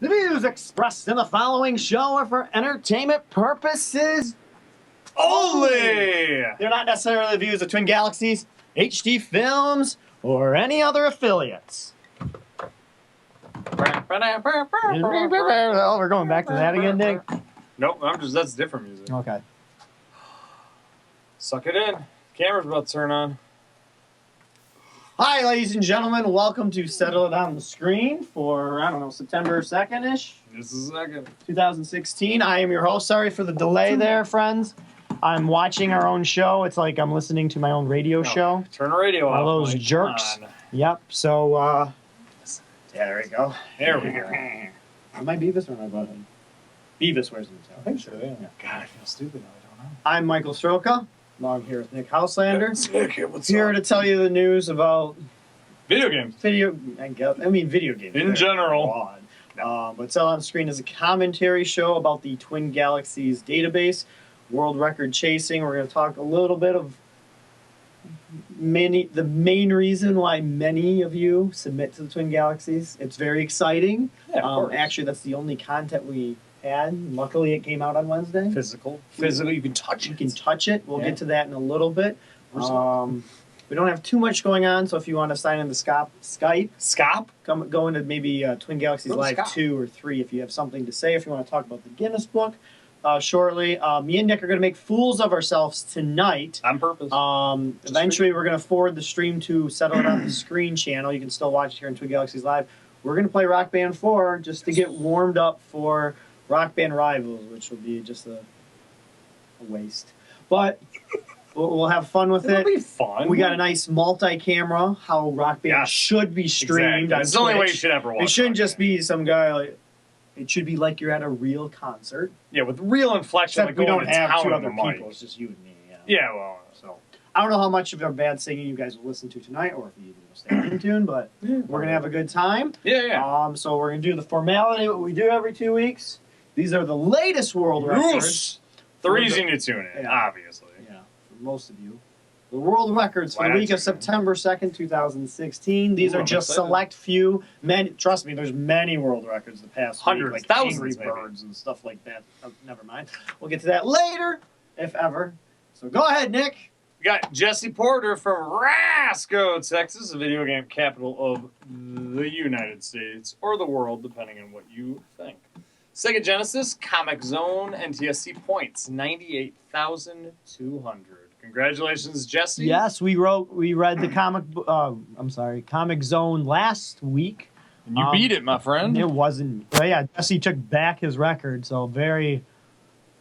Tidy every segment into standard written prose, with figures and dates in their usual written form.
The views expressed in the following show are for entertainment purposes only. They're not necessarily the views of Twin Galaxies, HD Films, or any other affiliates. Oh, we're going back to that again, Nick? Nope, that's different music. Okay. Suck it in. Camera's about to turn on. Hi, ladies and gentlemen. Welcome to Settle It on the Screen for, I don't know, September 2nd-ish? This is a second. 2016. I am your host. Sorry for the delay there, friends. I'm watching our own show. It's like I'm listening to my own radio show. Turn the radio off. All those jerks. Yep. So, yeah, there we go. There we go. Am I Beavis or am I Butthead? Beavis wears the tail. I think so, yeah. God, I feel stupid now. I don't know. I'm Michael Stroka. Along here with Nick Houselander. Nick, what's here up? to tell you the news about video games. Video games. In general. Broad. But Settle On the Screen is a commentary show about the Twin Galaxies database, world record chasing. We're going to talk a little bit of the main reason why many of you submit to the Twin Galaxies. It's very exciting. Yeah, of course. Actually, that's the only content we had. Luckily, it came out on Wednesday. Physical, you can touch it. You can touch it. We'll get to that in a little bit. We don't have too much going on, so if you want to sign in the Skype, go into maybe Twin Galaxies Live 2 or 3 if you have something to say, if you want to talk about the Guinness book shortly. Me and Nick are going to make fools of ourselves tonight. On purpose. Eventually, we're going to forward the stream to Settle It on the Screen channel. You can still watch it here in Twin Galaxies Live. We're going to play Rock Band 4 just to get warmed up for Rock Band Rivals, which will be just a waste. But we'll have fun with it. It'll be fun. We got a nice multi-camera, how Rock Band should be streamed. Exactly. It's the only way you should ever watch it. It shouldn't just be some guy like... It should be like you're at a real concert. Yeah, with real inflection. Except we don't have two other people. It's just you and me. Yeah, well... So I don't know how much of our bad singing you guys will listen to tonight, or if you will stay in tune, but we're going to have a good time. Yeah. So we're going to do the formality, what we do every 2 weeks. These are the latest world records. The reason you tune in, obviously. Yeah, for most of you. The world records for the week of September 2nd, 2016. These are just select few. Trust me, there's many world records the past hundreds, week, like thousands, Angry Birds and stuff like that. Oh, never mind. We'll get to that later, if ever. So go ahead, Nick. We got Jesse Porter from Roscoe, Texas, the video game capital of the United States, or the world, depending on what you think. Sega Genesis, Comic Zone, NTSC points, 98,200. Congratulations, Jesse. Yes, we read the Comic Zone last week. And you beat it, my friend. It wasn't. Well, yeah, Jesse took back his record, so very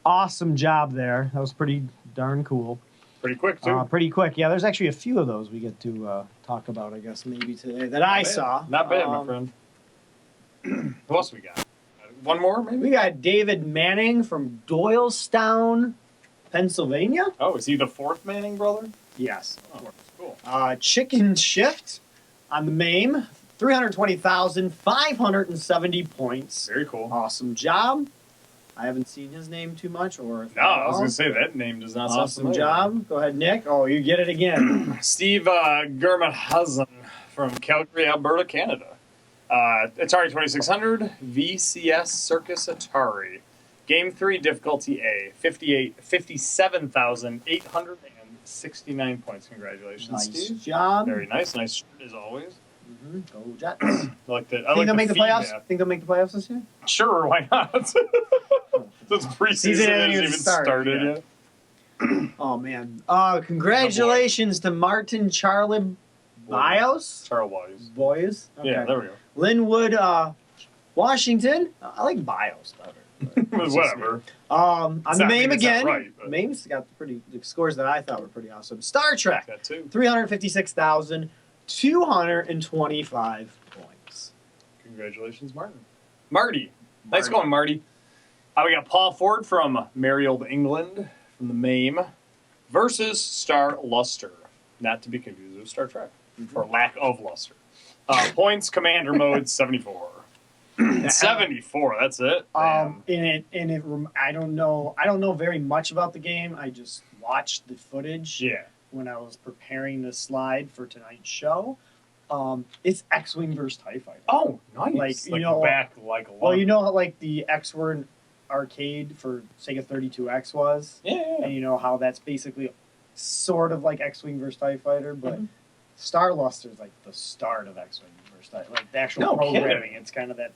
awesome job there. That was pretty darn cool. Pretty quick, too. Pretty quick. Yeah, there's actually a few of those we get to talk about, I guess, maybe today that I saw. Not bad, my friend. Who else we got? One more, maybe? We got David Manning from Doylestown, Pennsylvania. Oh, is he the fourth Manning brother? Yes. Oh, cool. Chicken Shift on the MAME, 320,570 points. Very cool. Awesome job. I haven't seen his name too much. I was going to say that name does not sound familiar. Awesome job. Go ahead, Nick. Oh, you get it again. Steve Germanhausen from Calgary, Alberta, Canada. Atari 2600, VCS Circus Atari. Game 3, difficulty A, 57,869 points. Congratulations, nice Steve. Nice job. Very nice. Nice shirt, as always. Mm-hmm. Go Jets. I like that. Think they'll make the playoffs? Think they'll make the playoffs this year? Sure, why not? This preseason hasn't even started yet. Oh, man. Congratulations to Martin Charlie Bios. Boys. Okay. Yeah, there we go. Linwood, Washington. I like Bios better. Whatever. On the MAME again. Right, MAME's got the scores that I thought were pretty awesome. Star Trek. That too. 356,225 points. Congratulations, Marty. Nice going, Marty. We got Paul Ford from merry old England from the MAME versus Star Luster. Not to be confused with Star Trek. For lack of luster. Points, commander mode, 74. 74, that's it. I don't know very much about the game. I just watched the footage when I was preparing the slide for tonight's show. It's X-Wing versus TIE Fighter. Oh, nice. Like, you know, back like a lot. Well, you know how like the X-Wing arcade for Sega 32X was? Yeah. And you know how that's basically sort of like X-Wing versus TIE Fighter, but Star Luster is like the start of X-Wing versus TIE, like the actual programming. Kidding. It's kind of that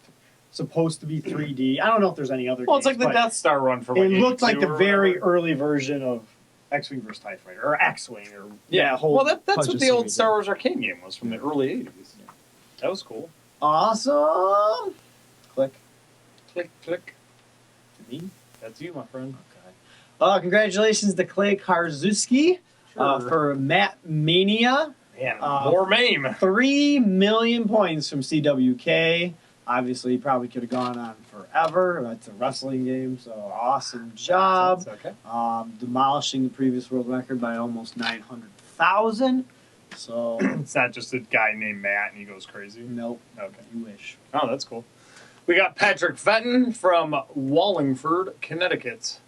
supposed to be 3D. I don't know if there's any other. Well, games, it's like the Death Star run for. Like it looked like the very whatever. early version of X-Wing versus TIE Fighter or X-Wing or whole. Well, that's bunch what of the old series Star Wars arcade game was from the early '80s. Yeah. That was cool. Awesome. Click. Click, click. Me? That's you, my friend. Okay. Congratulations to Clay Karzuski for Matt Mania. Man, more MAME. 3 million points from CWK. Obviously, probably could have gone on forever. That's a wrestling game, so awesome job. Okay. Demolishing the previous world record by almost 900,000. So It's not just a guy named Matt and he goes crazy. nope. Okay. You wish. Oh, that's cool. We got Patrick Fenton from Wallingford, Connecticut,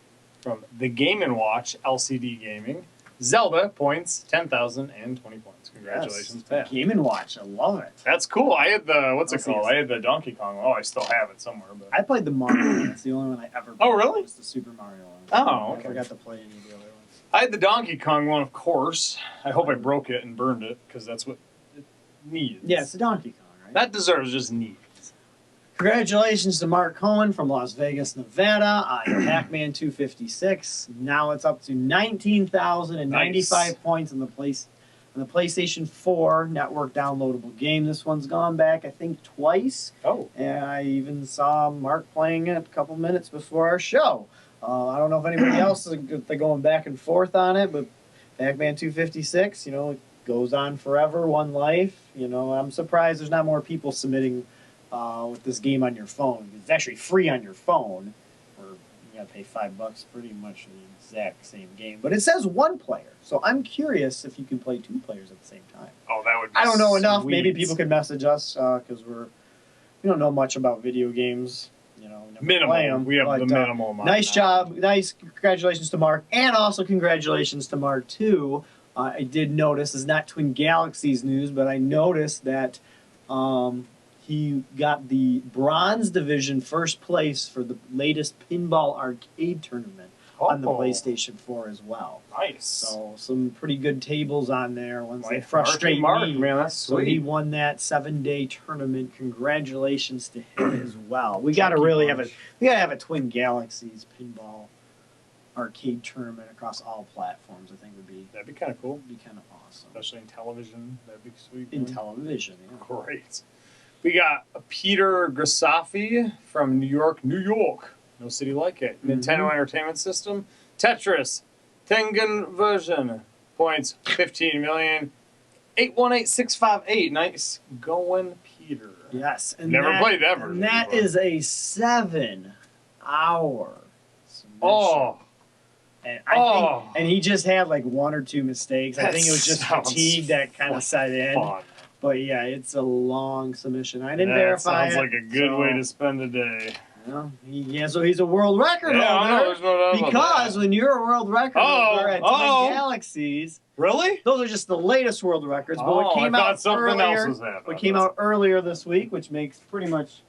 from the Game & Watch LCD Gaming. Zelda points 10,020 points. Congratulations, Yes. Pat. Game & Watch. I love it. That's cool. I had the what's it I'll see called? it. I had the Donkey Kong. Oh, I still have it somewhere. But I played the Mario one. It's the only one I ever played. Oh, really? It's the Super Mario one. Oh, I okay. forgot to play any of the other ones. I had the Donkey Kong one, of course. I hope I broke it and burned it because that's what it needs. Yeah, it's the Donkey Kong, right? That deserves just needs. Congratulations to Mark Cohen from Las Vegas, Nevada on Pac-Man 256. Now it's up to 19,095 points on the PlayStation 4 network downloadable game. This one's gone back, I think, twice. Oh. And I even saw Mark playing it a couple minutes before our show. I don't know if anybody else is going back and forth on it, but Pac-Man 256, you know, it goes on forever, one life. You know, I'm surprised there's not more people submitting with this game on your phone. It's actually free on your phone, or you gotta pay $5 pretty much for the exact same game. But it says one player, so I'm curious if you can play two players at the same time. Oh, that would be I don't know enough. sweet. Maybe people could message us because we don't know much about video games. You know, we never play Minimal. 'em, We have but, the minimal amount. Nice of job. Nice. Congratulations to Mark. And also congratulations to Mark, too. I did notice, it's not Twin Galaxies news, but I noticed that he got the bronze division first place for the latest pinball arcade tournament on the PlayStation 4 as well. Nice. So some pretty good tables on there. Ones that Like frustrate Mark, me. man, that's So sweet. he won that 7-day tournament. Congratulations to him as well. We gotta really have a Twin Galaxies pinball arcade tournament across all platforms. I think That'd be kind of cool, would be kind of awesome. especially in television. That'd be sweet. In man. television, yeah. Great. We got Peter Grisafi from New York, New York. No city like it. Nintendo Entertainment System. Tetris. Tengen version. Points 15,818,658. Nice going, Peter. Yes, and Never played that version And that before. is a 7-hour submission. Oh. And I think, and he just had like one or two mistakes. I think it was just That fatigue that kind of set in. Fun. But yeah, it's a long submission. I didn't That verify sounds it. like a good way to spend a day. So he's a world record Yeah, I know, holder. there's no doubt about Because that. when you're a world record holder at Twin Galaxies, Really? those are just the latest world records. But Oh, what came I thought out something earlier, else was happening. what came out earlier this week, which makes pretty much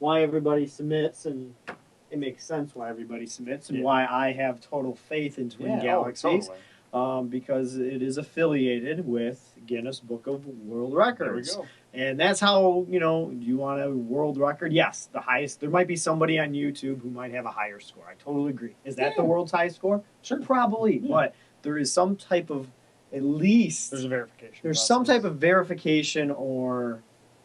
why everybody submits, and it makes sense why everybody submits, and why I have total faith in Twin Galaxies. Totally. Because it is affiliated with Guinness Book of World Records. There we go. And that's how, you want a world record? Yes, the highest. There might be somebody on YouTube who might have a higher score. I totally agree. Is that the world's highest score? Sure. Probably. Yeah. But there is some type of, at least, There's a verification. there's some type of verification or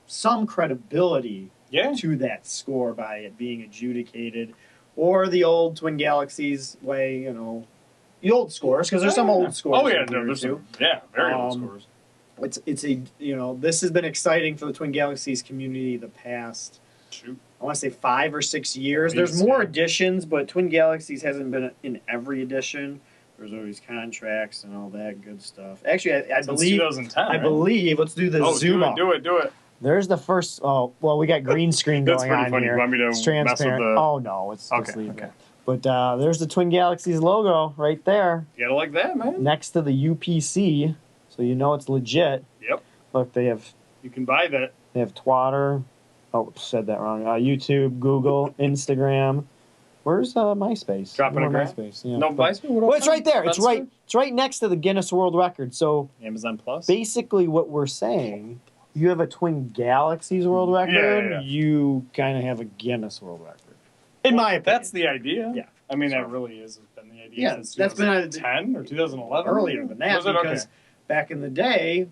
some credibility to that score by it being adjudicated. Or the old Twin Galaxies way, the old scores, because there's some old scores. Oh, yeah, there's some, very old scores. This has been exciting for the Twin Galaxies community the past, I want to say 5 or 6 years. There's more editions, but Twin Galaxies hasn't been in every edition. There's always contracts and all that good stuff. Actually, I believe, 2010, I believe, let's do the zoom up. Do it. There's the first, we got green screen That's going pretty on funny. here. You want me to It's mess with transparent. the... Oh, no, it's just Okay, leave okay. it. But there's the Twin Galaxies logo right there. You gotta like that, man. Next to the UPC, so you know it's legit. Yep. Look, they have You can buy that. They have Twitter. Oh, said that wrong. YouTube, Google, Instagram. Where's MySpace? Dropping a graph? MySpace. Yeah. No, MySpace? Well, it's right there. It's right next to the Guinness World Record. So Amazon Plus. basically, what we're saying, you have a Twin Galaxies World Record. Yeah. You kind of have a Guinness World Record. In my opinion, that's the idea. Yeah. I mean, that really has been the idea since that's been 2010 or 2011. Earlier than that, because back in the day,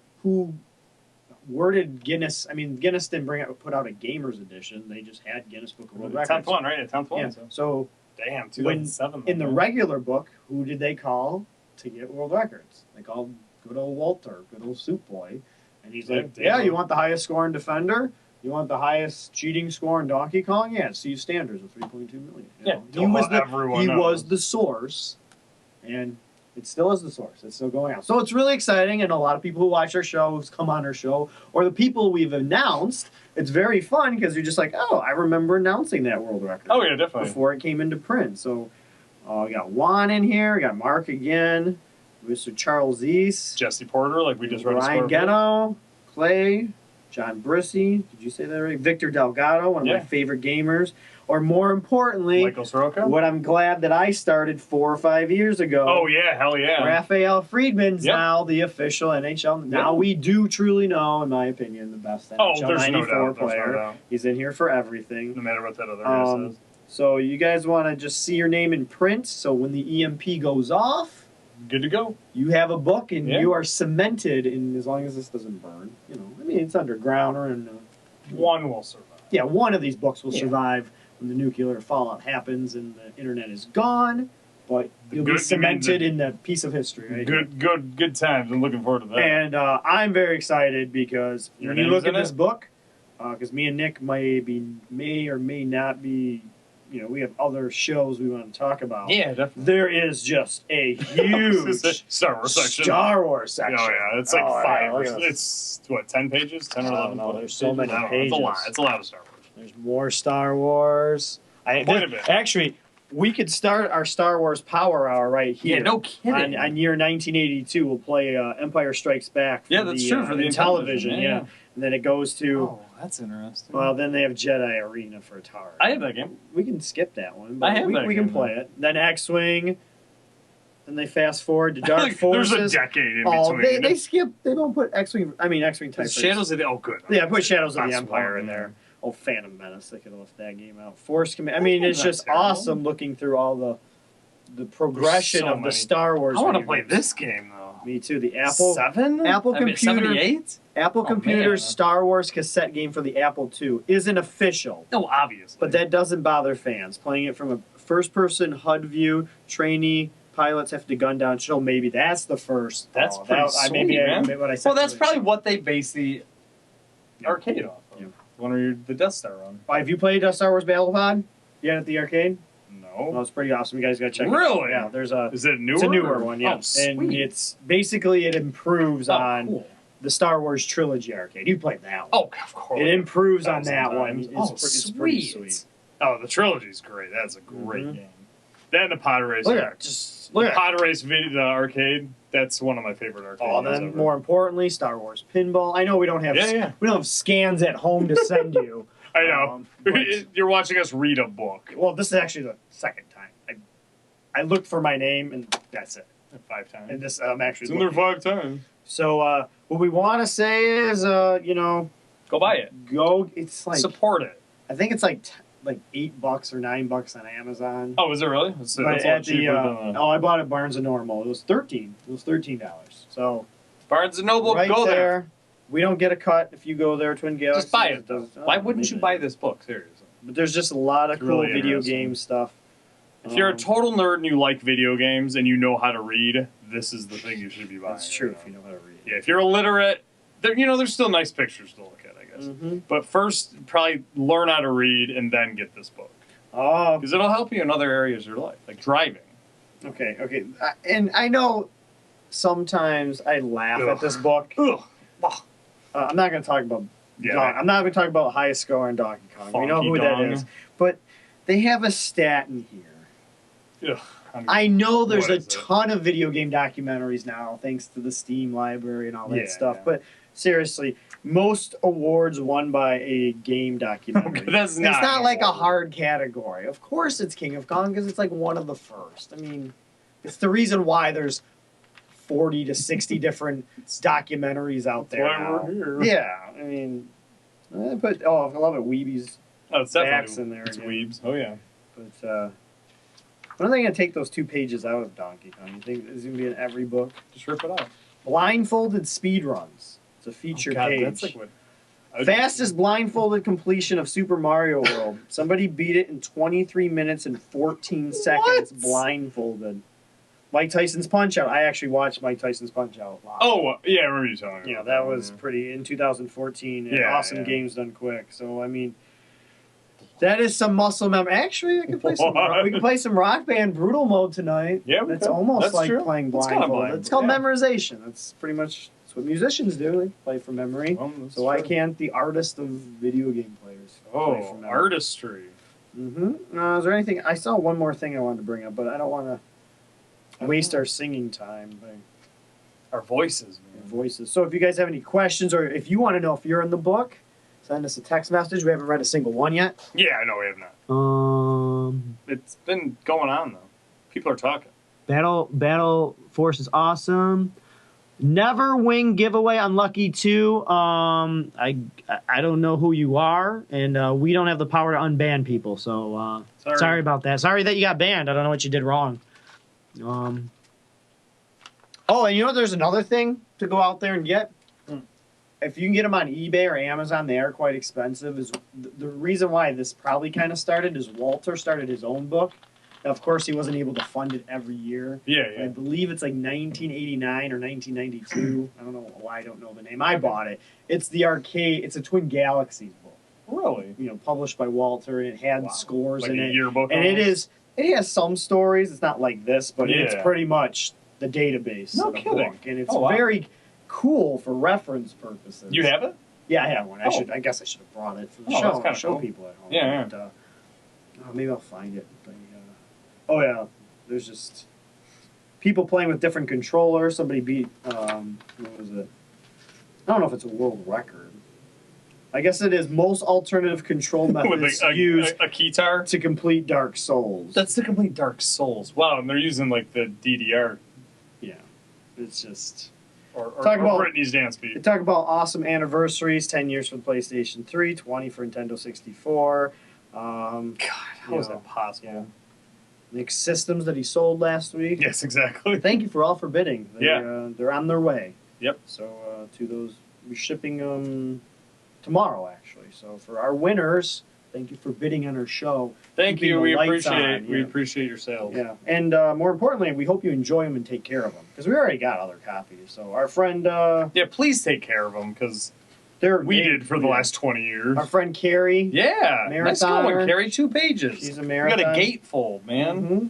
where did Guinness? I mean, Guinness didn't put out a gamers edition. They just had Guinness Book of World Records. 10th one, right? 10th one. Yeah. So damn, 2007. In the regular book, who did they call to get world records? They called good old Walter, good old Soup Boy, and he's like, "Yeah, you want the highest scoring defender? You want the highest cheating score in Donkey Kong? Yeah, Steve Standers with 3.2 million. You know? He was the source, and it still is the source. It's still going out. So it's really exciting, and a lot of people who watch our shows come on our show, or the people we've announced. It's very fun because you're just like, oh, I remember announcing that world record. Oh, yeah, definitely. Before it came into print. So we got Juan in here. We got Mark again. Mr. Charles East. Jesse Porter, like we just read. Ryan Geno. Clay. John Brissy. Did you say that right? Victor Delgado, one of my favorite gamers. Or more importantly, Michael Soroka. What I'm glad that I started 4 or 5 years ago. Oh, yeah, hell yeah. Raphael Friedman's now the official NHL. Now we do truly know, in my opinion, the best NHL 94 player. No doubt. He's in here for everything. No matter what that other guy says. So you guys want to just see your name in print, so when the EMP goes off, good to go. You have a book, and you are cemented in, as long as this doesn't burn. You know, I mean, it's underground, and one will survive. Yeah, one of these books will survive when the nuclear fallout happens and the internet is gone. But you'll be cemented in that piece of history. Right? Good times. I'm looking forward to that. And I'm very excited because when you look at this book, because me and Nick may or may not be. You know, we have other shows we want to talk about. Yeah, definitely. There is just a huge Star Wars section. Oh, yeah. It's like 5. It's, 10 pages? 10 or 11? No, there's so many pages. It's a lot. It's a lot of Star Wars. There's more Star Wars. Quite a bit. Actually, we could start our Star Wars Power Hour right here. Yeah, no kidding. On year 1982, we'll play Empire Strikes Back for for the television. Yeah. And then it goes to... Oh, that's interesting. Well, then they have Jedi Arena for Atari. I have that game. We can skip that one. But I have that game. We can play it. Then X-Wing. Then they fast forward to Dark Forces. There's a decade in between. They skip. They don't put X-Wing... I mean, X-Wing type. Shadows of the... Oh, good. Yeah, put Shadows of the Empire in there. Oh, Phantom Menace. They could have left that game out. Force Command. I mean, it's just awesome looking through all the progression of the Star Wars. I want to play this game, though. Me too. The Apple... 7? Apple Computer... 78? Apple Computer's Star Wars cassette game for the Apple II isn't official. No, obviously. But that doesn't bother fans. Playing it from a first-person HUD view, trainee pilots have to gun down. So maybe that's the first. That's pretty sweet, man. Well, that's probably what they base the arcade off of. Yeah. When the Death Star run. Have you played Star Wars Battle Pod yet at the arcade? No. Well, it's pretty awesome. You guys got to check it out. Really? Yeah. There's a... Is it newer? It's a newer one, yeah. Oh, sweet. And it's... Basically, it improves on... The Star Wars Trilogy arcade. You played that one. Oh, of course. It improves on that one. It's pretty sweet. Oh, the Trilogy's great. That's a great game. That and the Pod Race. Look at it. Just look at Pod Race video, the arcade. That's one of my favorite arcade games. Oh, then more importantly, Star Wars Pinball. I know we don't have we don't have scans at home to send you. I know. You're watching us read a book. Well, this is actually the second time. I looked for my name and that's it. 5 times. And this I'm actually. It's in there 5 times. So what we want to say is, go buy it. It's like support it. I think it's like $8 or $9 on Amazon. Oh, is it really? That's a lot cheaper than I bought it Barnes and Noble. It was $13. It was $13. So Barnes and Noble, right go there. We don't get a cut if you go there, Twin Galaxy. Just buy it. Why wouldn't you buy this book? Seriously. But there's just a lot of cool video game stuff. If you're a total nerd and you like video games and you know how to read, this is the thing you should be buying. That's true if you know how to read. Yeah, if you're illiterate, there's still nice pictures to look at, I guess. Mm-hmm. But first, probably learn how to read and then get this book. Oh. Because it'll help you in other areas of your life, like driving. Okay. And I know sometimes I laugh at this book. I'm not going to talk about... I'm not going to talk about highest score in Donkey Kong. We know who that is. But they have a stat in here. I know there's a ton of video game documentaries now, thanks to the Steam library and all that stuff. Yeah. But Seriously, most awards won by a game documentary. Okay, that's It's not not like a award. hard category. Of course, it's King of Kong because it's like one of the first. I mean, it's the reason why there's 40 to 60 different documentaries out there. That's why now. we're here. Yeah, I mean, I love it. Weebies. Oh, it's Backs definitely in there it's again. weebs. Oh yeah. But when are they going to take those 2 pages out of Donkey Kong? You think it's going to be in every book? Just rip it out. Blindfolded speed runs. It's a feature page. That's like what. Fastest blindfolded completion of Super Mario World. Somebody beat it in 23 minutes and 14 seconds blindfolded. Mike Tyson's Punch-Out. I actually watched Mike Tyson's Punch-Out a lot. Oh yeah, I remember you telling me. Yeah, about that was pretty in 2014. And awesome games done quick. So I mean, that is some muscle memory. Actually, I could play some. We can play some Rock Band Brutal Mode tonight. Yeah, that's almost like true. playing It's blindfolded. kinda It's called yeah. memorization. That's pretty much what musicians do. They play from memory. Well, So why can't the artist of video game players play from memory? Artistry. Mm-hmm. Is there anything? I saw one more thing I wanted to bring up, but I don't want to waste our singing time. Our voices, man. Voices. So if you guys have any questions, or if you want to know if you're in the book, send us a text message. We haven't read a single one yet. Yeah, no, we have not. It's been going on though. People are talking. Battle Force is awesome. Never wing giveaway on Lucky 2. I don't know who you are, and we don't have the power to unban people. So sorry about that. Sorry that you got banned. I don't know what you did wrong. Oh, and you know, there's another thing to go out there and get. If you can get them on eBay or Amazon, they are quite expensive. Is the reason why this probably kind of started is Walter started his own book. Now, of course, he wasn't able to fund it every year. Yeah. I believe it's like 1989 or 1992. I don't know why I don't know the name. I bought it. It's the arcade. It's a Twin Galaxies book. Really? You know, published by Walter, and it had scores like in a it. yearbook. And it has some stories. It's not like this, but it's Yeah. pretty much the database No of the kidding. book, and it's Oh, wow. very cool for reference purposes. You have it? Yeah, I have one. Oh. I guess I should have brought it for the Oh, that's show. kinda Show cool. people at home. Yeah, But, maybe I'll find it. But, oh yeah, there's just people playing with different controllers. Somebody beat what was it? I don't know if it's a world record. I guess it is most alternative control methods With used a keytar? to complete Dark Souls. That's to complete Dark Souls. Wow, and they're using like the DDR yeah. It's just or Talk about- Britney's dance they beat. talk about awesome anniversaries. 10 years for the PlayStation 3, 20 for Nintendo 64. God, how is that possible? Yeah. Nick Systems that he sold last week. Yes, exactly. Thank you for all for bidding. They're on their way. Yep. So to those, we're shipping them tomorrow actually. So for our winners, thank you for bidding on our show. Thank Keeping you. the We lights appreciate on, we yeah. appreciate your sales. Yeah, and more importantly, we hope you enjoy them and take care of them because we already got other copies. So our friend, Yeah, please take care of them because we did for the last 20 years. Our friend Carrie. Yeah, nice Marathoner. going, Carrie. 2 pages. She's a We marathon. got a gatefold, man. Mm-hmm.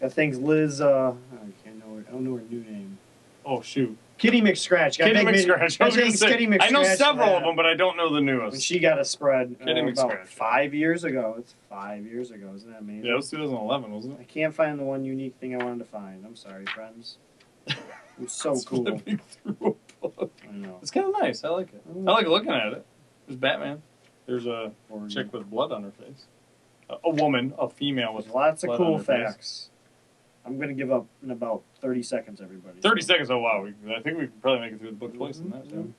Got things Liz. I don't know her new name. Oh shoot, Kitty McScratch. Kitty McScratch. I was gonna say, Kitty McScratch. I know several yeah. of them, but I don't know the When newest. she got a spread Kitty about McScratch. 5 years ago. It's 5 years ago. Isn't that amazing? Yeah, it was 2011, wasn't I it? can't find the one unique thing I wanted to find. I'm sorry, friends. It was so cool. Flipping through a book. I know. It's kind of nice. I like it. I like looking at it. There's Batman. There's a Or- chick with blood on her face. A woman, a female with There's lots of blood cool on her face. facts. I'm going to give up in about 30 seconds, everybody. 30 seconds. Oh wow, I think we can probably make it through the book twice in that. Mhm. Too.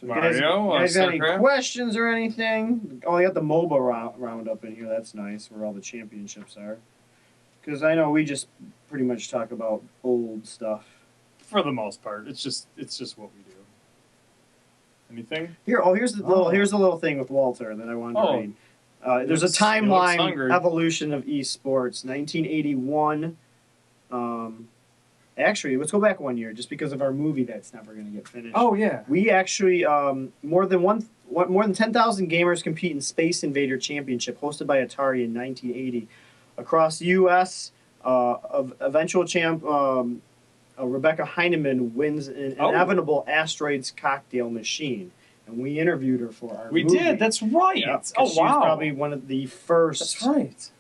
So Mario, you guys got any StarCraft? questions or anything? Oh, I got the MOBA roundup in here. That's nice, where all the championships are. Because I know we just pretty much talk about old stuff. For the most part, it's just what we do. Anything? Here's the little thing with Walter that I wanted to read. There's a Looks timeline hungry. evolution of esports. 1981. Actually, let's go back 1 year, just because of our movie that's never going to get finished. Oh yeah. We actually more than 10,000 gamers compete in Space Invader Championship hosted by Atari in 1980 across the U.S. Eventual champ Rebecca Heinemann wins an inevitable asteroids cocktail machine, and we interviewed her for our We movie. did. That's right. Yeah, 'cause oh she wow. was probably one of the first. That's right.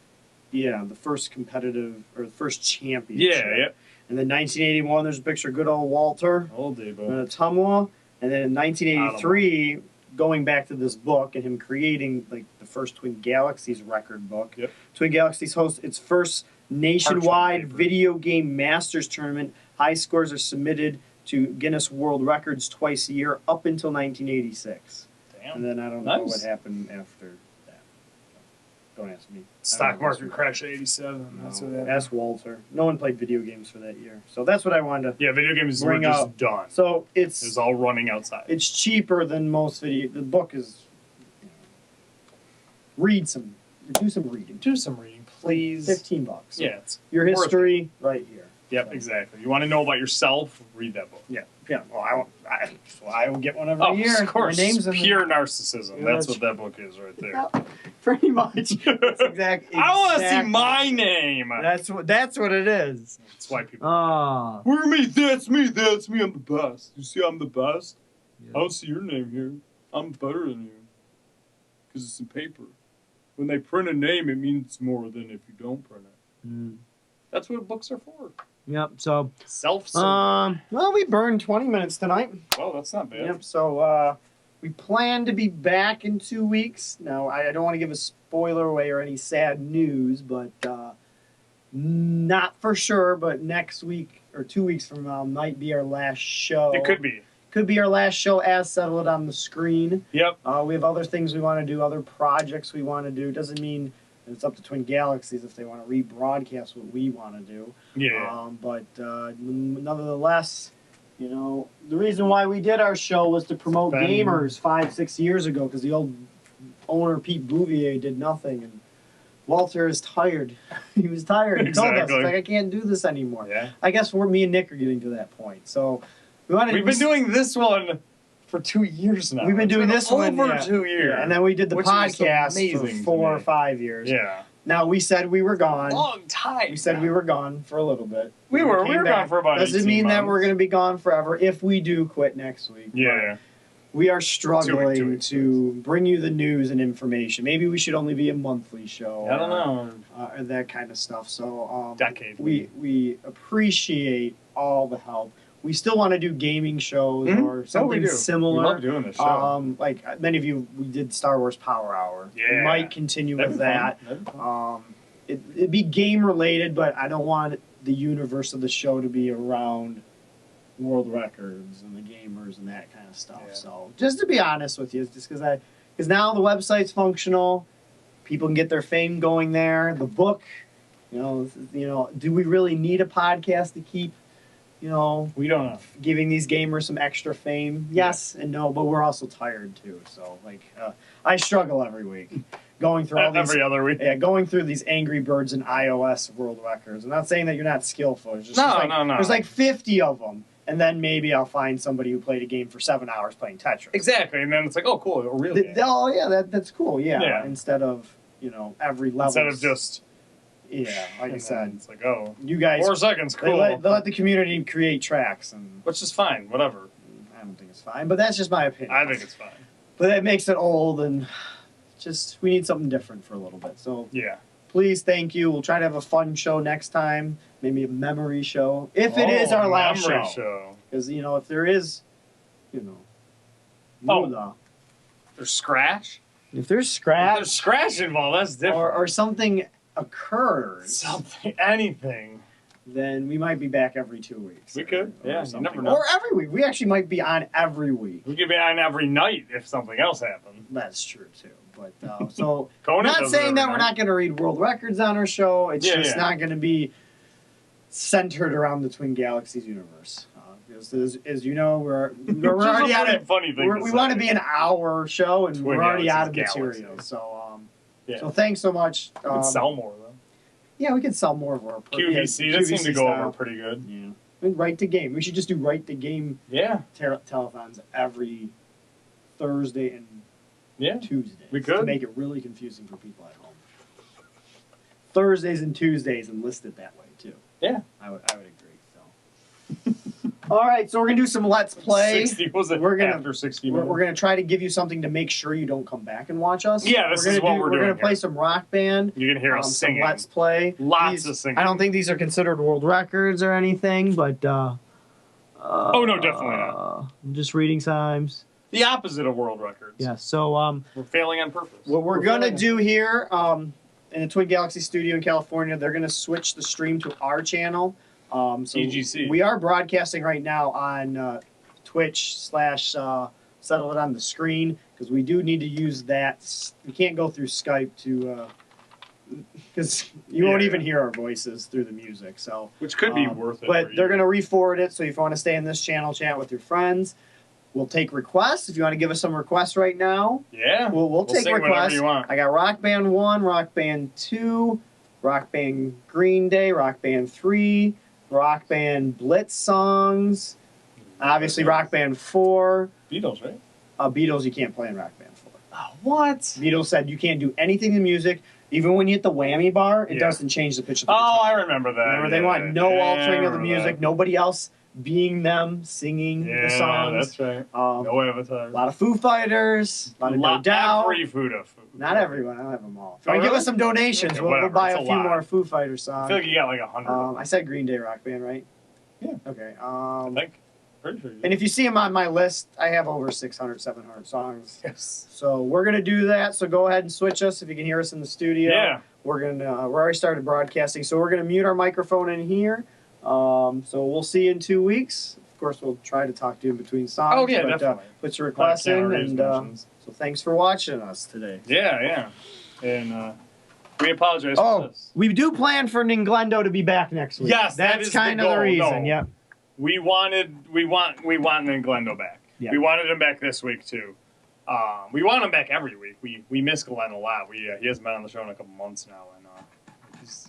Yeah, the first competitive or the first championship. Yeah. And then 1981, there's a picture of good old Walter. Old Debo. And a Tumwa. And then in 1983, going back to this book and him creating like the first Twin Galaxies record book. Yep. Twin Galaxies hosts its first nationwide video game Masters tournament. High scores are submitted to Guinness World Records twice a year up until 1986. Damn. And then I don't know what happened after that. Don't ask me. Stock market crash of 87. That's what happened. Ask Walter. No one played video games for that year. So that's what I wanted to video games were just done. So It was all running outside. it's cheaper than most video. The book is. Do some reading. Do some reading, please. $15. Yeah, it's Your worth history right here. Yep, exactly. You want to know about yourself? Read that book. Yeah. Well, I will get one every year. Of course. My name's in Pure narcissism. Yeah, That's what that book is right there. Pretty much. That's exactly. I want to see my name. That's what it is. That's why people. Ah. Where me? That's me. That's me. I'm the best. You see, I'm the best. Yeah. I don't see your name here. I'm better than you. Because it's in paper. When they print a name, it means more than if you don't print it. Mm. That's what books are for. Yep. So. Self-serving. Well, we burned 20 minutes tonight. Well, that's not bad. Yep. So we plan to be back in 2 weeks. Now, I don't want to give a spoiler away or any sad news, but not for sure. But next week or 2 weeks from now might be our last show. It could be. Could be our last show as settled on the screen. Yep. We have other things we want to do, other projects we want to do. Doesn't mean it's up to Twin Galaxies if they want to rebroadcast what we want to do. Yeah. But nonetheless, the reason why we did our show was to promote gamers 5-6 years ago because the old owner, Pete Bouvier, did nothing. And Walter is tired. He was tired. He told us, I can't do this anymore. Yeah. I guess me and Nick are getting to that point. So we've been doing this one for 2 years now. We've been doing this one over 2 years. Yeah. And then we did the podcast for 4 or 5 years. Yeah. Now, we said we were gone. Long time. We said we were gone for a little bit. We were gone for about 18 months. Doesn't mean that we're going to be gone forever if we do quit next week. Yeah. We are struggling to bring you the news and information. Maybe we should only be a monthly show. I don't know. Or that kind of stuff. So we appreciate all the help. We still want to do gaming shows or something similar. We love doing this show. Like many of you, we did Star Wars Power Hour. Yeah. We might continue with that. It'd be game related, but I don't want the universe of the show to be around world records and the gamers and that kind of stuff. Yeah. So just to be honest with you, just because now the website's functional, people can get their fame going there. The book, do we really need a podcast to keep? We don't know. Giving these gamers some extra fame. Yes and no, but we're also tired too. So I struggle every week going through all these every other week. Yeah, going through these Angry Birds and iOS world records. I'm not saying that you're not skillful. It's just no. There's like 50 of them, and then maybe I'll find somebody who played a game for 7 hours playing Tetris. Exactly, and then it's like, oh, cool, really? That's cool. Yeah. Instead of every level. Instead of just. Yeah, like I said, it's like, oh, you guys. 4 seconds, cool. They let the community create tracks, which is fine, whatever. I don't think it's fine, but that's just my opinion. I think it's fine. But that makes it old, and we need something different for a little bit. So yeah, please, thank you. We'll try to have a fun show next time, maybe a memory show, if it is our last show. Because if there is, there's scratch. If there's scratch involved, that's different. Or something occurs, anything, then we might be back every 2 weeks. We could, you never know. Or every week. We actually might be on every week. We could be on every night if something else happened. That's true too. But so I'm not saying that we're not going to read world records on our show. It's just not going to be centered around the Twin Galaxies universe. Because as you know, we're already out of funny thing. We want to be an hour show, and we're already out of material. So. So thanks so much. We could sell more though. Yeah, we can sell more of our QVC. That seemed to go over pretty good. Yeah. Write to game. We should just do write to game. Yeah. Telethons every Thursday and Tuesday. We could to make it really confusing for people at home. Thursdays and Tuesdays, and list it that way too. Yeah, I would agree. So. All right, so we're gonna do some Let's Play. 60 was it? We're gonna After 60 minutes. we're gonna try to give you something to make sure you don't come back and watch us. Yeah, this is what we're doing We're gonna play here. some Rock Band. You're gonna hear us some singing. Let's Play. Lots of singing. I don't think these are considered world records or anything, but oh no, definitely not. I'm just reading times. The opposite of world records. Yeah. So We're failing on purpose. what we're gonna do here in the Twin Galaxy studio in California, they're gonna switch the stream to our channel. So EGC. we are broadcasting right now on Twitch / Settle It on the Screen because we do need to use that. We can't go through Skype to because you won't even hear our voices through the music. So which could be worth it. but they're going to re-forward it. So if you want to stay in this channel, chat with your friends. We'll take requests. If you want to give us some requests right now, yeah, we'll take sing requests. whatever you want. I got Rock Band 1, Rock Band 2, Rock Band Green Day, Rock Band 3, Rock Band Blitz songs, obviously Rock Band 4. Beatles, right? Beatles you can't play in Rock Band 4. Oh, what? Beatles said you can't do anything in music. Even when you hit the whammy bar, it doesn't change the pitch of the guitar. I remember that. Remember, they want no altering of the music, nobody else being them, singing the songs. That's right. No Avatar. A lot of Foo Fighters, a lot of No Doubt. Every food. Not everyone. I don't have them all. If you Oh, want to give really? us some donations, Okay, we'll whatever. buy It's a a few lot. more Foo Fighters I songs. feel like you got like 100. I said Green Day Rock Band, right? Yeah. Okay. I think. Pretty sure you And if you see them on my list, I have over 600, 700 songs. Yes. So we're gonna do that. So go ahead and switch us if you can hear us in the studio. Yeah. We're already started broadcasting, so we're gonna mute our microphone in here. So we'll see you in 2 weeks. Of course, we'll try to talk to you in between songs. Oh, yeah, but, definitely. Put your requests in, and so thanks for watching us today. Yeah. And we apologize for Oh, this. we do plan for Ninglendo to be back next week. Yes, that that's is the kind of the goal. reason. No. Yep. We want Glendo back. Yeah. We wanted him back this week too. We want him back every week. We miss Glenn a lot. He hasn't been on the show in a couple months now, and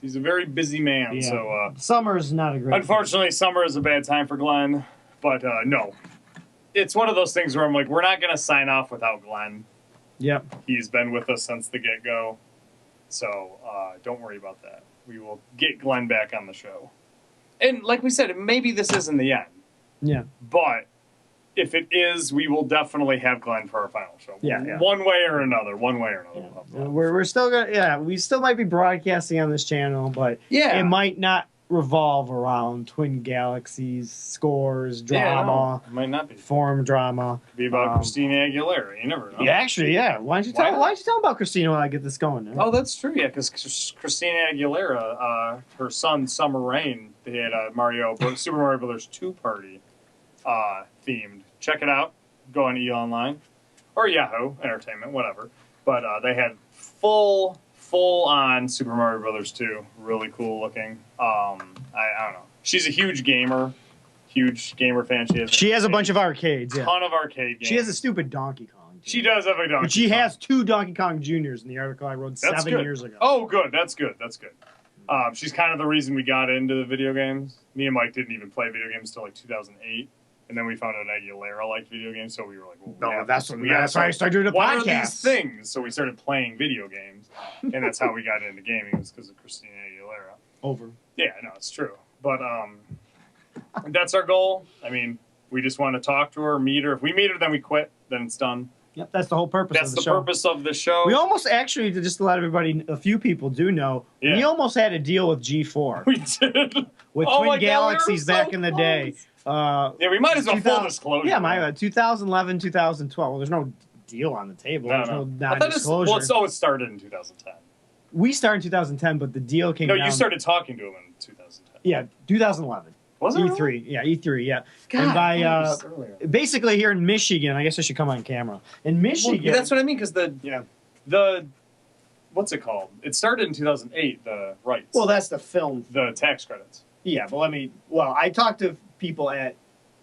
he's a very busy man. Yeah. So Summer's not a great. unfortunately, summer is a bad time for Glenn. But no, it's one of those things where I'm like, we're not gonna sign off without Glenn. Yep. He's been with us since the get-go, so don't worry about that. We will get Glenn back on the show. And like we said, maybe this isn't the end. Yeah. But if it is, we will definitely have Glenn for our final show. Yeah. One way or another. One way or another. We'll have Glenn. We're still gonna. Yeah. We still might be broadcasting on this channel, but Yeah. it might not revolve around Twin Galaxies, scores, drama, It might not be. forum drama. Could be about Christina Aguilera. You never know. Yeah, actually, yeah. Why don't you tell about Christina while I get this going? Oh, that's true. Yeah, because Christina Aguilera, her son Summer Rain, they had a Super Mario Brothers 2 party themed. Check it out. Go on Online or Yahoo Entertainment, whatever. But they had full on Super Mario Brothers 2. Really cool looking. I don't know. She's a huge gamer fan. She has a bunch of arcades. Yeah. Ton of arcade games. She has a stupid Donkey Kong. She does have a Donkey But she Kong. has 2 Donkey Kong Juniors in the article I wrote That's 7 good. years ago. Oh, good. That's good. She's kind of the reason we got into the video games. Me and Mike didn't even play video games until like 2008. And then we found out Aguilera liked video games, so we were like, well, that's why I started doing the what podcast. are these things? So we started playing video games, and that's how we got into gaming, was because of Christina Aguilera. Over. Yeah, no, it's true. But that's our goal. I mean, we just want to talk to her, meet her. If we meet her, then we quit. Then it's done. Yep, that's the whole purpose That's of the the show. purpose of the show. We almost actually, to just let everybody, a few people do know, we almost had a deal with G4. We did. With Oh my Twin God, Galaxies we were so back in the day. yeah, we might as well full disclosure. Yeah, my 2011, 2012. Well, there's no deal on the table. There's no non-disclosure. It started in 2010. We started in 2010, but the deal came down. No, you started talking to him in 2010. Yeah, 2011. Was it? E3. Yeah, E3, yeah. God, and by basically here in Michigan, I guess I should come on camera. In Michigan. Well, that's what I mean, because the what's it called? It started in 2008, the rights. Well, that's the film. The tax credits. Yeah, but I talked to people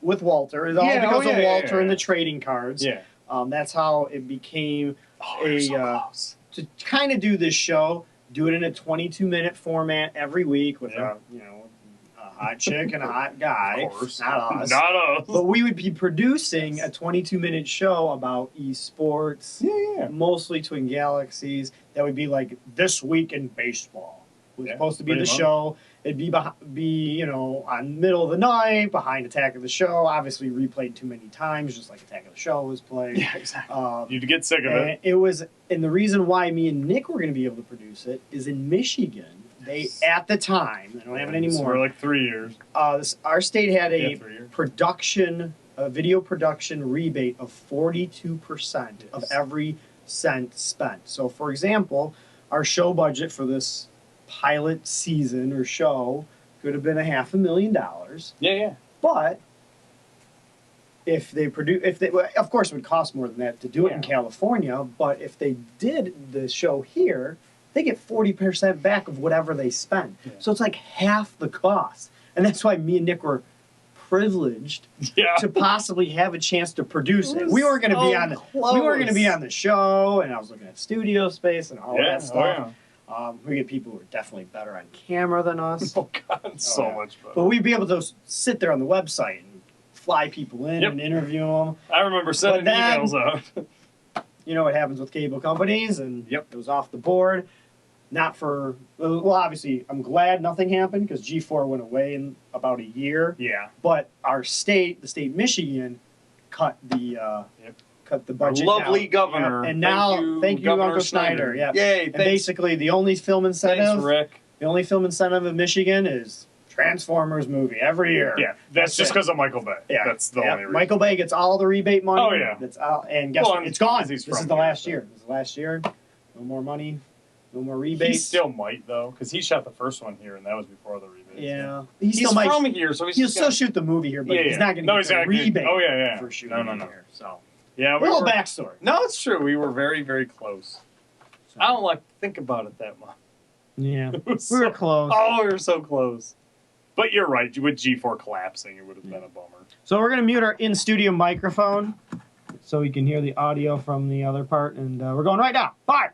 with Walter. It's all because of Walter and the trading cards. Yeah. That's how it became to kind of do this show, do it in a 22-minute format every week with a hot chick and a hot guy. Of course. Not us. Not us. But we would be producing a 22-minute show about esports, mostly Twin Galaxies. That would be like This Week in Baseball. was Yeah, supposed to be the pretty much. show. It'd be on middle of the night behind Attack of the Show. Obviously replayed too many times, just like Attack of the Show was played. Yeah, exactly. Um, You'd get sick of and it. it was, and the reason why me and Nick were going to be able to produce it is in Michigan. They at the time, they don't have it anymore. For like 3 years. Our state had a 3 years. video production rebate of 42% of Yes. every cent spent. So, for example, our show budget for this pilot season or show could have been $500,000, Yeah. but if they of course, it would cost more than that to do it in Yeah. California. But if they did the show here, they get 40% back of whatever they spend. Yeah. So it's like half the cost, and that's why me and Nick were privileged Yeah. to possibly have a chance to produce it. was We weren't going to be so on the close. we weren't going to be on the show, and I was looking at studio space and all Yeah. that stuff. Oh, We get people who are definitely better on camera than us. yeah. Oh, God. So yeah. much better. But we'd be able to sit there on the website and fly people in Yep. and interview them. I remember sending But then- emails out. You know what happens with cable companies, and Yep. it was off the board. Not for well, obviously, I'm glad nothing happened because G4 went away in about a year. Yeah. But our state, the state of Michigan, cut the cut the budget. Lovely down. governor. Yep. And now, thank you, Governor Uncle Snyder. Yeah. Yay. And Thanks, basically, the only film incentive, thanks, Rick. the only film incentive in Michigan is Transformers movie every year. Yeah. That's just it. because of Michael Bay. Yeah, That's the yeah. only reason. Michael Bay gets all the rebate money. Oh, yeah. That's all, and guess Well, what? It's gone. because he's This is from the here, last so. year. This is the last year. No more money. No more He rebates. still might, though, because he shot the first one here, and that was before the rebates. Yeah. He's still might. from here, so he's He'll just still got- shoot the movie here, but Yeah, he's yeah. not going to No, get he's the not gonna- rebate. oh, yeah. For shooting No. here. So Yeah, a little were, backstory. No, it's true. We were very, very close. So, I don't like to think about it that much. Yeah, It was we were so- close. Oh, we were so close. But you're right. With G4 collapsing, it would have been a bummer. So we're gonna mute our in-studio microphone so we can hear the audio from the other part, and we're going right now. 5,